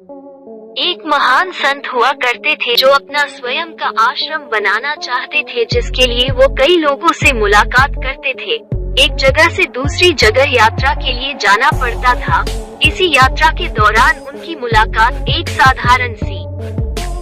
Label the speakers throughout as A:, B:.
A: एक महान संत हुआ करते थे जो अपना स्वयं का आश्रम बनाना चाहते थे, जिसके लिए वो कई लोगों से मुलाकात करते थे। एक जगह से दूसरी जगह यात्रा के लिए जाना पड़ता था। इसी यात्रा के दौरान उनकी मुलाकात एक साधारण सी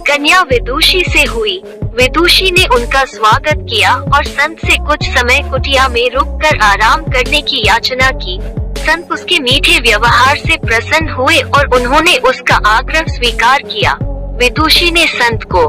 A: कन्या विदुषी से हुई। विदुषी ने उनका स्वागत किया और संत से कुछ समय कुटिया में रुककर आराम करने की याचना की। संत उसके मीठे व्यवहार से प्रसन्न हुए और उन्होंने उसका आग्रह स्वीकार किया। विदुषी ने संत को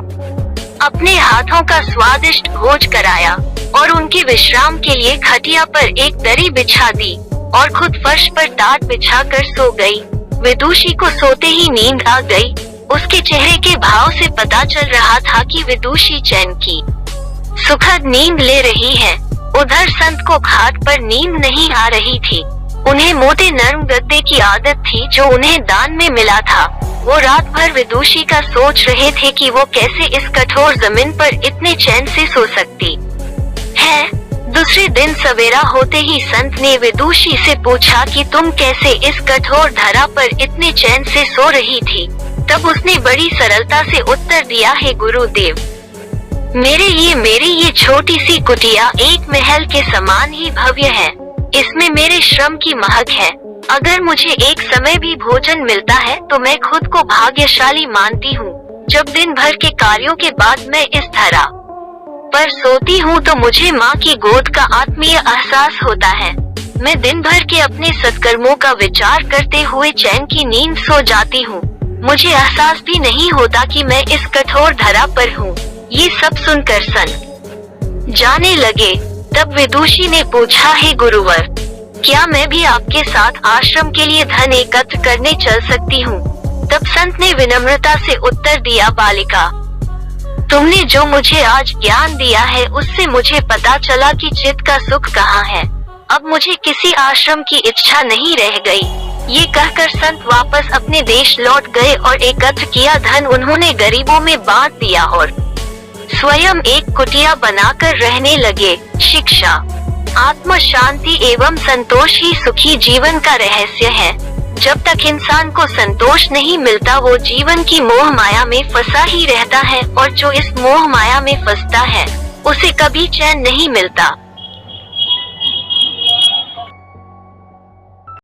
A: अपने हाथों का स्वादिष्ट भोज कराया और उनके विश्राम के लिए खटिया पर एक दरी बिछा दी और खुद फर्श पर टाट बिछाकर सो गई। विदुषी को सोते ही नींद आ गई। उसके चेहरे के भाव से पता चल रहा था कि विदुषी चैन की सुखद नींद ले रही है। उधर संत को खाट पर नींद नहीं आ रही थी। उन्हें मोटे नरम गद्दे की आदत थी जो उन्हें दान में मिला था। वो रात भर विदुषी का सोच रहे थे कि वो कैसे इस कठोर जमीन पर इतने चैन से सो सकती है। दूसरे दिन सवेरा होते ही संत ने विदुषी से पूछा कि तुम कैसे इस कठोर धरा पर इतने चैन से सो रही थी। तब उसने बड़ी सरलता से उत्तर दिया, है गुरुदेव, मेरे लिए मेरी ये छोटी सी कुटिया एक महल के समान ही भव्य है। इसमें मेरे श्रम की महक है। अगर मुझे एक समय भी भोजन मिलता है तो मैं खुद को भाग्यशाली मानती हूँ। जब दिन भर के कार्यों के बाद मैं इस धरा पर सोती हूँ तो मुझे माँ की गोद का आत्मीय एहसास होता है। मैं दिन भर के अपने सत्कर्मों का विचार करते हुए चैन की नींद सो जाती हूँ। मुझे एहसास भी नहीं होता कि मैं इस कठोर धरा पर हूँ। ये सब सुनकर संत जाने लगे। तब विदुषी ने पूछा, है गुरुवर, क्या मैं भी आपके साथ आश्रम के लिए धन एकत्र करने चल सकती हूँ? तब संत ने विनम्रता से उत्तर दिया, बालिका, तुमने जो मुझे आज ज्ञान दिया है उससे मुझे पता चला कि चित्त का सुख कहाँ है। अब मुझे किसी आश्रम की इच्छा नहीं रह गई। ये कहकर संत वापस अपने देश लौट गए और एकत्र किया धन उन्होंने गरीबों में बांट दिया और स्वयं एक कुटिया बनाकर रहने लगे। शिक्षा, आत्म शांति एवं संतोष ही सुखी जीवन का रहस्य है। जब तक इंसान को संतोष नहीं मिलता वो जीवन की मोह माया में फंसा ही रहता है और जो इस मोह माया में फंसता है उसे कभी चैन नहीं मिलता।